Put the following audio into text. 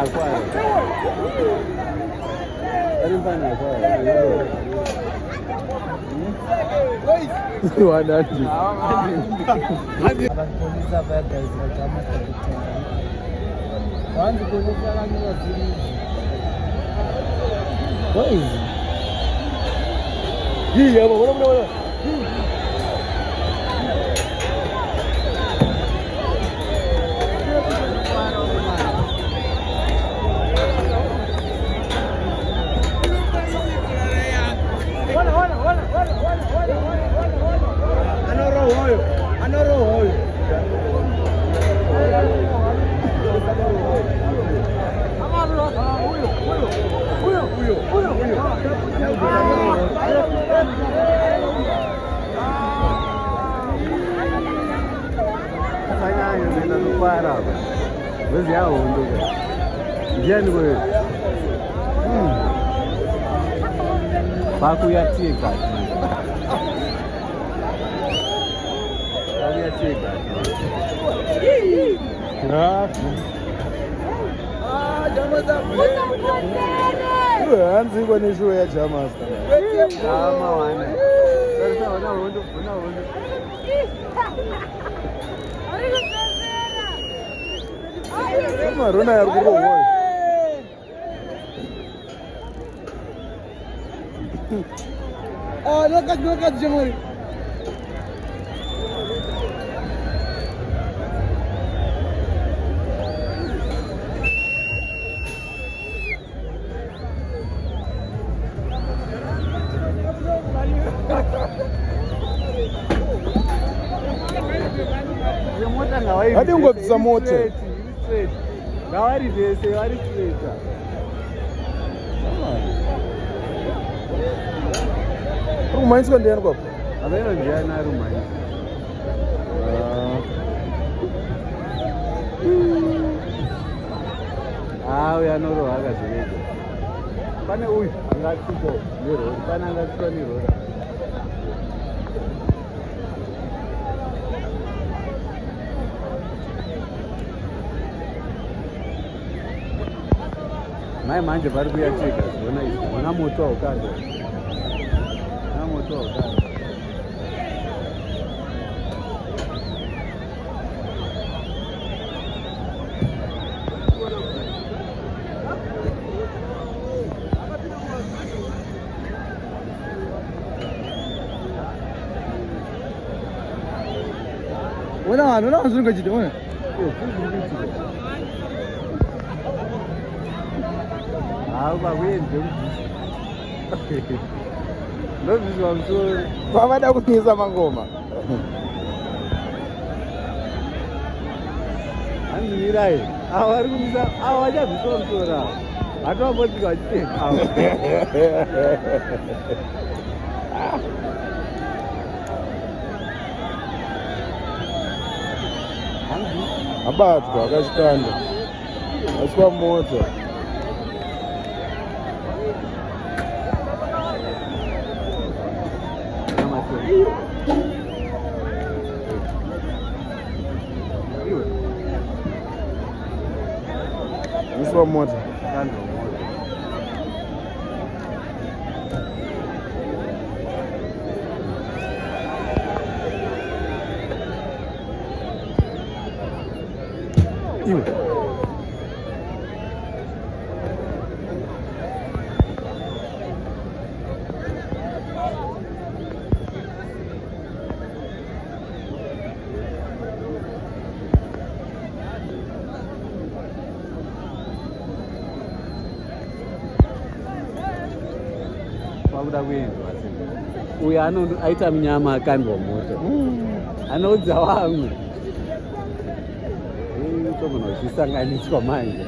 akwara. Arimpana akwara. Wadati. Abapolisa bayagayizwa kama sekretari. Wanzi polisa kanye waziri. Boys. Yeye bora. Wezi hao ndugu. Ndiani wewe? Pakuyatika. Pakuyatika. Jamaa za hanzi kwenye show ya jamaa sana. Jamaa wana. Sasa wanaona. Kama Rona ya rugo wewe. loka jamani. Hadi ngobisa moto. Gawari vese vari straight. Rumaniswa ndiani kwapo? Aveno ndiani ari rumaniswa. Uyu anorohwa akazvirega. Pane uyu angatsikwa nerori, pane angatsikwa nerori. Mai manje vari kuyacheka zviona izvi. Muna moto waukanda. Muna moto waukanda. Wana zunga jide wana. Bakwenze ndozizwa msori Vavada kunyisa mangoma. Handirai avari kumisa ava vachabviswa musoro ava hatovapotsika vachiteka ava. Abatwa akachitanda aswa moto. Aswa moto. Iwe. Pakuda kuendwa uyu aita munyama akandwa moto anoudza vamwe togona zvisanganiswa manje.